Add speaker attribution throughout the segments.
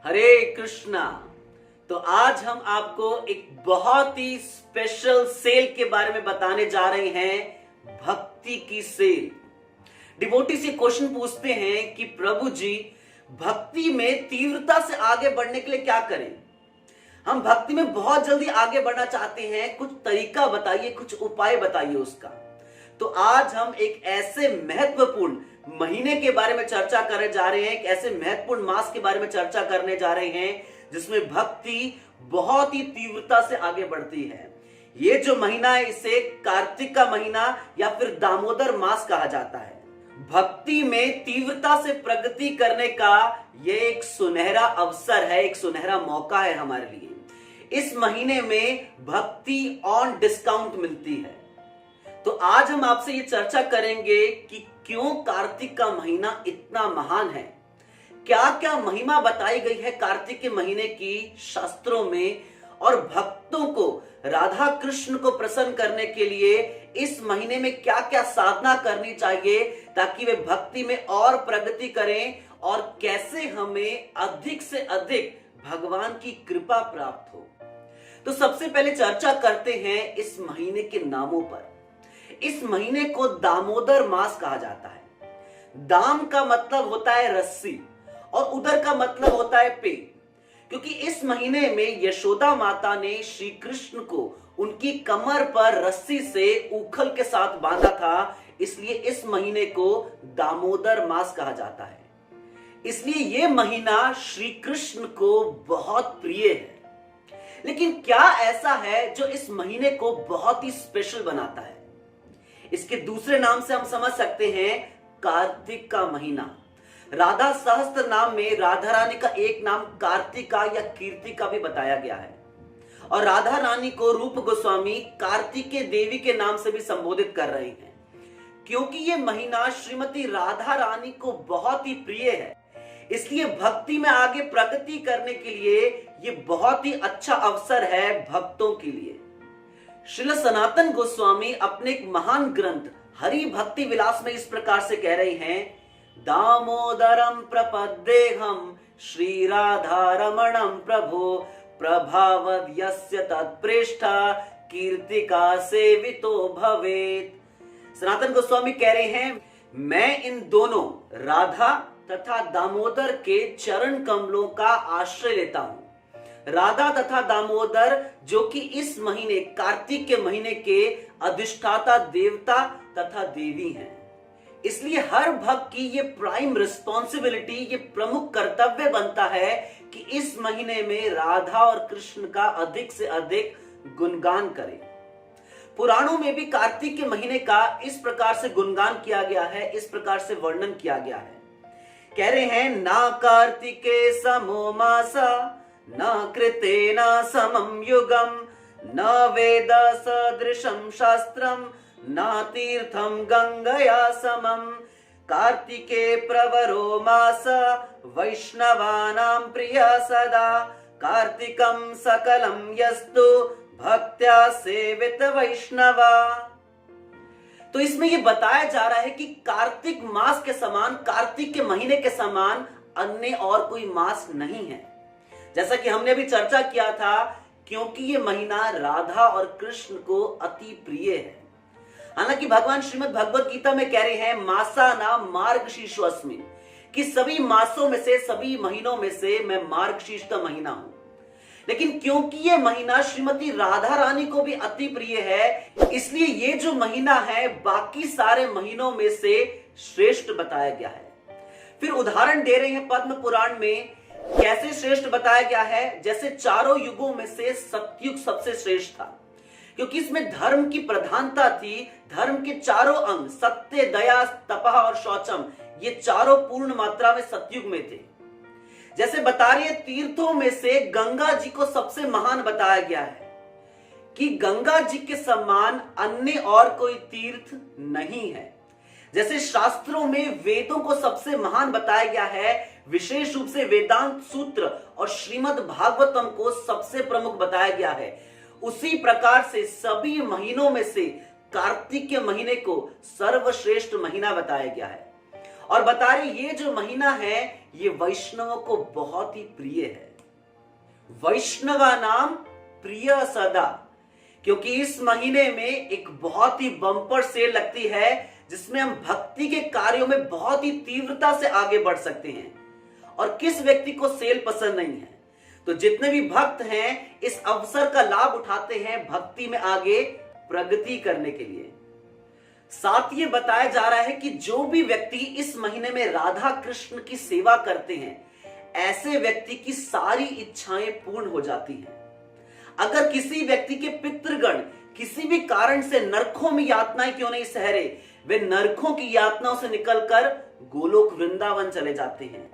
Speaker 1: हरे कृष्णा। तो आज हम आपको एक बहुत ही स्पेशल सेल के बारे में बताने जा रहे हैं, भक्ति की सेल। डिवोटी से क्वेश्चन पूछते हैं कि प्रभु जी, भक्ति में तीव्रता से आगे बढ़ने के लिए क्या करें? हम भक्ति में बहुत जल्दी आगे बढ़ना चाहते हैं, कुछ तरीका बताइए, कुछ उपाय बताइए उसका। तो आज हम एक ऐसे महत्वपूर्ण महीने के बारे में चर्चा करने जा रहे हैं, एक ऐसे महत्वपूर्ण मास के बारे में चर्चा करने जा रहे हैं जिसमें भक्ति बहुत ही तीव्रता से आगे बढ़ती है। ये जो महीना है इसे कार्तिक का महीना या फिर दामोदर मास कहा जाता है। भक्ति में तीव्रता से प्रगति करने का ये एक सुनहरा अवसर है, एक सुनहरा मौका है हमारे लिए। इस महीने में भक्ति ऑन डिस्काउंट मिलती है। तो आज हम आपसे ये चर्चा करेंगे कि क्यों कार्तिक का महीना इतना महान है, क्या क्या महिमा बताई गई है कार्तिक के महीने की शास्त्रों में, और भक्तों को राधा कृष्ण को प्रसन्न करने के लिए इस महीने में क्या क्या साधना करनी चाहिए ताकि वे भक्ति में और प्रगति करें, और कैसे हमें अधिक से अधिक भगवान की कृपा प्राप्त हो। तो सबसे पहले चर्चा करते हैं इस महीने के नामों पर। इस महीने को दामोदर मास कहा जाता है। दाम का मतलब होता है रस्सी और उदर का मतलब होता है पेट, क्योंकि इस महीने में यशोदा माता ने श्री कृष्ण को उनकी कमर पर रस्सी से उखल के साथ बांधा था, इसलिए इस महीने को दामोदर मास कहा जाता है। इसलिए यह महीना श्री कृष्ण को बहुत प्रिय है। लेकिन क्या ऐसा है जो इस महीने को बहुत ही स्पेशल बनाता है? इसके दूसरे नाम से हम समझ सकते हैं कार्तिक का महीना। राधा सहस्त्र नाम में राधा रानी का एक नाम कार्तिका या कीर्तिका भी बताया गया है, और राधा रानी को रूप गोस्वामी कार्तिके देवी के नाम से भी संबोधित कर रहे हैं, क्योंकि यह महीना श्रीमती राधा रानी को बहुत ही प्रिय है। इसलिए भक्ति में आगे प्रगति करने के लिए यह बहुत ही अच्छा अवसर है भक्तों के लिए। श्रील सनातन गोस्वामी अपने एक महान ग्रंथ हरि भक्ति विलास में इस प्रकार से कह रहे हैं, दामोदरम प्रपद्येहम श्री राधा रमणम प्रभो प्रभावद यस्य तत्प्रेष्ठा कीर्तिका सेवितो भवेत। सनातन गोस्वामी कह रहे हैं, मैं इन दोनों राधा तथा दामोदर के चरण कमलों का आश्रय लेता हूं। राधा तथा दामोदर जो कि इस महीने कार्तिक के महीने के अधिष्ठाता देवता तथा देवी हैं। इसलिए हर भक्त की ये प्राइम रिस्पॉन्सिबिलिटी, ये प्रमुख कर्तव्य बनता है कि इस महीने में राधा और कृष्ण का अधिक से अधिक गुणगान करें। पुराणों में भी कार्तिक के महीने का इस प्रकार से गुणगान किया गया है, इस प्रकार से वर्णन किया गया है। कह रहे हैं, ना कार्तिके समो मासा न कृतेन समं युगम न वेद सदृशं शास्त्रम न तीर्थम गंगया समम कार्तिके प्रवरो मास वैष्णवानां प्रिय सदा कार्तिकं सकलं यस्तु भक्त्या सेवित वैष्णवा। तो इसमें यह बताया जा रहा है कि कार्तिक मास के समान, कार्तिक के महीने के समान अन्य और कोई मास नहीं है। जैसा कि हमने भी चर्चा किया था, क्योंकि ये महीना राधा और कृष्ण को अति प्रिय है। हालांकि भगवान श्रीमद् भगवत गीता में कह रहे हैं, मासा नाम मार्गशीर्षोऽस्मि, कि सभी मासों में से, सभी महीनों में से मैं मार्गशीर्ष का महीना हूं। लेकिन क्योंकि ये महीना श्रीमती राधा रानी को भी अति प्रिय है, इसलिए ये जो महीना है बाकी सारे महीनों में से श्रेष्ठ बताया गया है। फिर उदाहरण दे रहे हैं पद्म पुराण में, कैसे श्रेष्ठ बताया गया है। जैसे चारों युगों में से सतयुग सबसे श्रेष्ठ था, क्योंकि इसमें धर्म की प्रधानता थी। धर्म के चारों अंग सत्य, दया, तपह और शौचम, ये चारों पूर्ण मात्रा में सतयुग में थे। जैसे बता रही है, तीर्थों में से गंगा जी को सबसे महान बताया गया है कि गंगा जी के समान अन्य और कोई तीर्थ नहीं है। जैसे शास्त्रों में वेदों को सबसे महान बताया गया है, विशेष रूप से वेदांत सूत्र और श्रीमद् भागवतम को सबसे प्रमुख बताया गया है, उसी प्रकार से सभी महीनों में से कार्तिक के महीने को सर्वश्रेष्ठ महीना बताया गया है। और बता रहे ये जो महीना है ये वैष्णवों को बहुत ही प्रिय है। वैष्णवा नाम प्रिय सदा, क्योंकि इस महीने में एक बहुत ही बम्पर सेल लगती है जिसमें हम भक्ति के कार्यों में बहुत ही तीव्रता से आगे बढ़ सकते हैं। और किस व्यक्ति को सेल पसंद नहीं है? तो जितने भी भक्त हैं इस अवसर का लाभ उठाते हैं भक्ति में आगे प्रगति करने के लिए। साथ ये बताया जा रहा है कि जो भी व्यक्ति इस महीने में राधा कृष्ण की सेवा करते हैं ऐसे व्यक्ति की सारी इच्छाएं पूर्ण हो जाती हैं। अगर किसी व्यक्ति के पितृगण किसी भी कारण से नरकों में यातनाएं क्यों नहीं सह रहे, वे नरकों की यातनाओं से निकलकर गोलोक वृंदावन चले जाते हैं।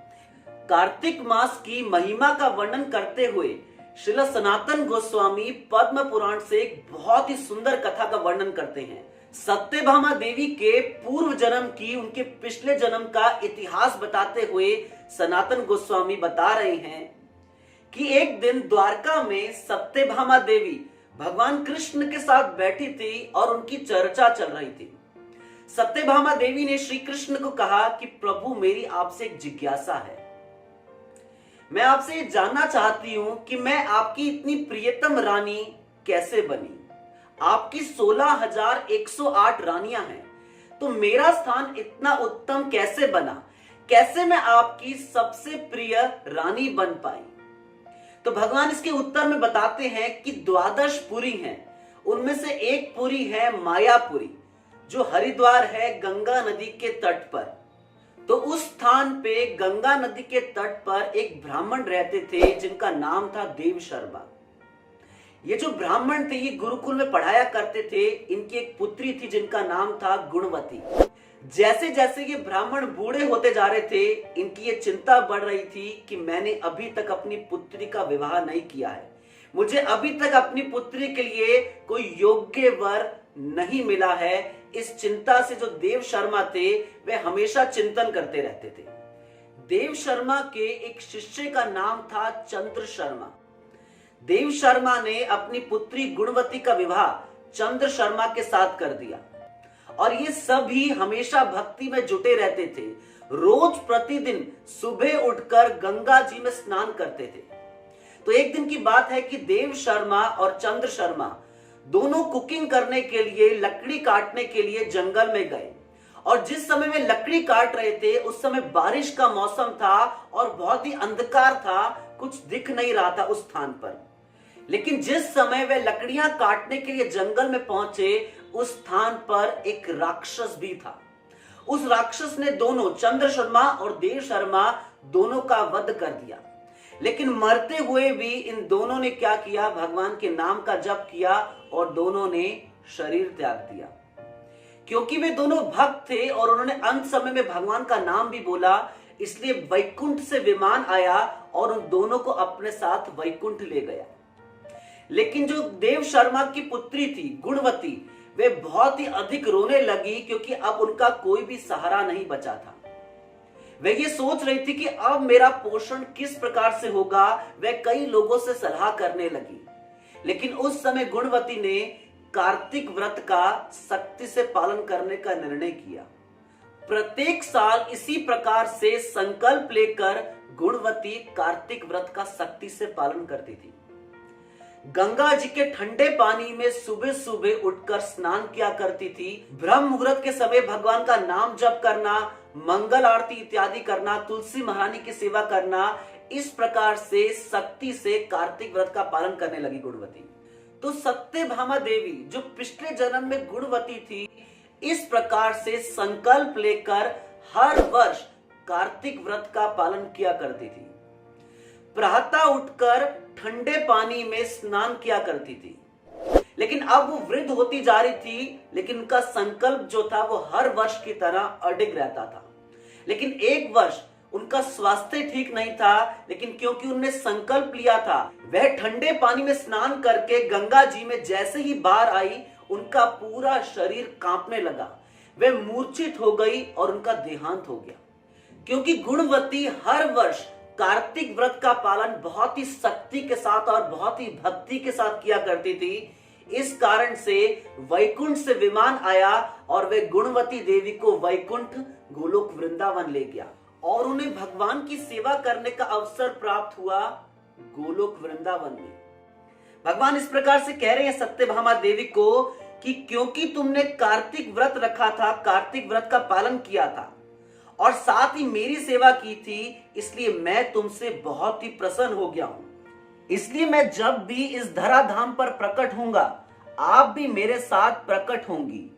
Speaker 1: कार्तिक मास की महिमा का वर्णन करते हुए श्रील सनातन गोस्वामी पद्म पुराण से एक बहुत ही सुंदर कथा का वर्णन करते हैं। सत्यभामा देवी के पूर्व जन्म की, उनके पिछले जन्म का इतिहास बताते हुए सनातन गोस्वामी बता रहे हैं कि एक दिन द्वारका में सत्यभामा देवी भगवान कृष्ण के साथ बैठी थी और उनकी चर्चा चल रही थी। सत्यभामा देवी ने श्री कृष्ण को कहा कि प्रभु मेरी आपसे एक जिज्ञासा है, मैं आपसे ये जानना चाहती हूं कि मैं आपकी इतनी प्रियतम रानी कैसे बनी। आपकी 16,108 रानियां हैं, तो मेरा स्थान इतना उत्तम कैसे बना, कैसे मैं आपकी सबसे प्रिय रानी बन पाई। तो भगवान इसके उत्तर में बताते हैं कि 12 पुरी हैं, उनमें से एक पुरी है मायापुरी जो हरिद्वार है गंगा नदी के तट पर। तो उस स्थान पे गंगा नदी के तट पर एक ब्राह्मण रहते थे जिनका नाम था देव शर्मा। ये जो ब्राह्मण थे ये गुरुकुल में पढ़ाया करते थे। इनकी एक पुत्री थी जिनका नाम था गुणवती। जैसे जैसे ये ब्राह्मण बूढ़े होते जा रहे थे इनकी ये चिंता बढ़ रही थी कि मैंने अभी तक अपनी पुत्री का विवाह नहीं किया है, मुझे अभी तक अपनी पुत्री के लिए कोई योग्य वर नहीं मिला है। इस चिंता से जो देव शर्मा थे वे हमेशा चिंतन करते रहते थे। देव शर्मा के एक शिष्य का नाम था चंद्र शर्मा। देव शर्मा ने अपनी पुत्री गुणवती का विवाह चंद्र शर्मा के साथ कर दिया और ये सभी हमेशा भक्ति में जुटे रहते थे। रोज प्रतिदिन सुबह उठकर गंगा जी में स्नान करते थे। तो एक दिन की बात है कि देव शर्मा और चंद्र शर्मा दोनों कुकिंग करने के लिए, लकड़ी काटने के लिए जंगल में गए और जिस समय वे लकड़ी काट रहे थे उस समय बारिश का मौसम था और बहुत ही अंधकार था, कुछ दिख नहीं रहा था उस स्थान पर। लेकिन जिस समय वे लकड़ियां काटने के लिए जंगल में पहुंचे उस स्थान पर एक राक्षस भी था। उस राक्षस ने दोनों चंद्र शर्मा और देव शर्मा दोनों का वध कर दिया। लेकिन मरते हुए भी इन दोनों ने क्या किया, भगवान के नाम का जप किया और दोनों ने शरीर त्याग दिया। क्योंकि वे दोनों भक्त थे और उन्होंने अंत समय में भगवान का नाम भी बोला, इसलिए वैकुंठ से विमान आया और उन दोनों को अपने साथ वैकुंठ ले गया। लेकिन जो देव शर्मा की पुत्री थी गुणवती, वे बहुत ही अधिक रोने लगी क्योंकि अब उनका कोई भी सहारा नहीं बचा था। वे ये सोच रही थी कि अब मेरा पोषण किस प्रकार से होगा। वे कई लोगों से सलाह करने लगी। लेकिन उस समय गुणवती ने कार्तिक व्रत का सख्ती से पालन करने का निर्णय किया। प्रत्येक साल इसी प्रकार से संकल्प लेकर गुणवती कार्तिक व्रत का सख्ती से पालन करती थी। गंगा जी के ठंडे पानी में सुबह सुबह उठकर स्नान किया करती थी। ब्रह्म मुहूर्त के समय भगवान का नाम जप करना, मंगल आरती इत्यादि करना, तुलसी महारानी की सेवा करना, इस प्रकार से सख्ती से कार्तिक व्रत का पालन करने लगी गुणवती। तो सत्यभामा देवी जो पिछले जन्म में गुणवती थी, इस प्रकार से संकल्प लेकर हर वर्ष कार्तिक व्रत का पालन किया करती थी। प्रातः उठकर ठंडे पानी में स्नान किया करती थी। लेकिन अब वो वृद्ध होती जा रही थी, लेकिन उनका संकल्प जो था वो हर वर्ष की तरह अडिग रहता था। लेकिन एक वर्ष उनका स्वास्थ्य ठीक नहीं था, लेकिन क्योंकि उन्होंने संकल्प लिया था, वह ठंडे पानी में स्नान करके गंगा जी में जैसे ही बाहर आई, उनका पूरा शरीर कांपने लगा। वे मूर्छित हो गई और उनका देहांत हो गया। क्योंकि गुणवती हर वर्ष कार्तिक व्रत का पालन बहुत ही सख्ती के साथ और बहुत ही भक्ति के साथ किया करती थी, इस कारण से वैकुंठ से विमान आया और वे गुणवती देवी को वैकुंठ गोलोक वृंदावन ले गया और उन्हें भगवान की सेवा करने का अवसर प्राप्त हुआ गोलोक वृंदावन में। भगवान इस प्रकार से कह रहे हैं सत्यभामा देवी को कि क्योंकि तुमने कार्तिक व्रत रखा था, कार्तिक व्रत का पालन किया था और साथ ही मेरी सेवा की थी, इसलिए मैं तुमसे बहुत ही प्रसन्न हो गया हूं। इसलिए मैं जब भी इस धराधाम पर प्रकट होऊंगा, आप भी मेरे साथ प्रकट होंगी।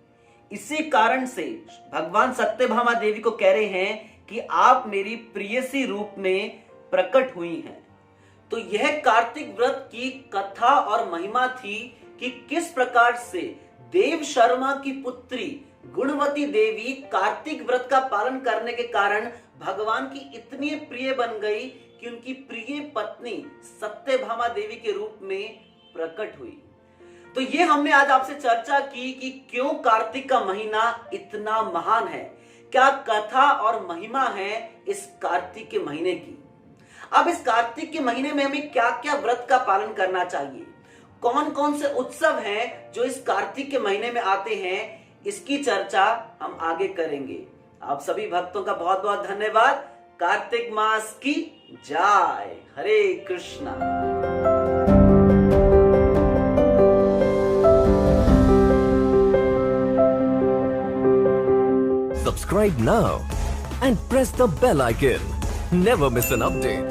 Speaker 1: इसी कारण से भगवान सत्यभामा देवी को कह रहे हैं कि आप मेरी प्रियसी रूप में प्रकट हुई हैं। तो यह कार्तिक व्रत की कथा और महिमा थी कि किस प्रकार से देव शर्मा की पुत्री गुणवती देवी कार्तिक व्रत का पालन करने के कारण भगवान की इतनी प्रिय बन गई कि उनकी प्रिय पत्नी सत्यभामा देवी के रूप में प्रकट हुई। तो ये हमने आज आपसे चर्चा की कि क्यों कार्तिक का महीना इतना महान है, क्या कथा और महिमा है इस कार्तिक के महीने की। अब इस कार्तिक के महीने में हमें क्या क्या व्रत का पालन करना चाहिए, कौन कौन से उत्सव हैं जो इस कार्तिक के महीने में आते हैं, इसकी चर्चा हम आगे करेंगे। आप सभी भक्तों का बहुत बहुत धन्यवाद। कार्तिक मास की जय। हरे Krishna.
Speaker 2: Subscribe now and press the bell icon. Never miss an update.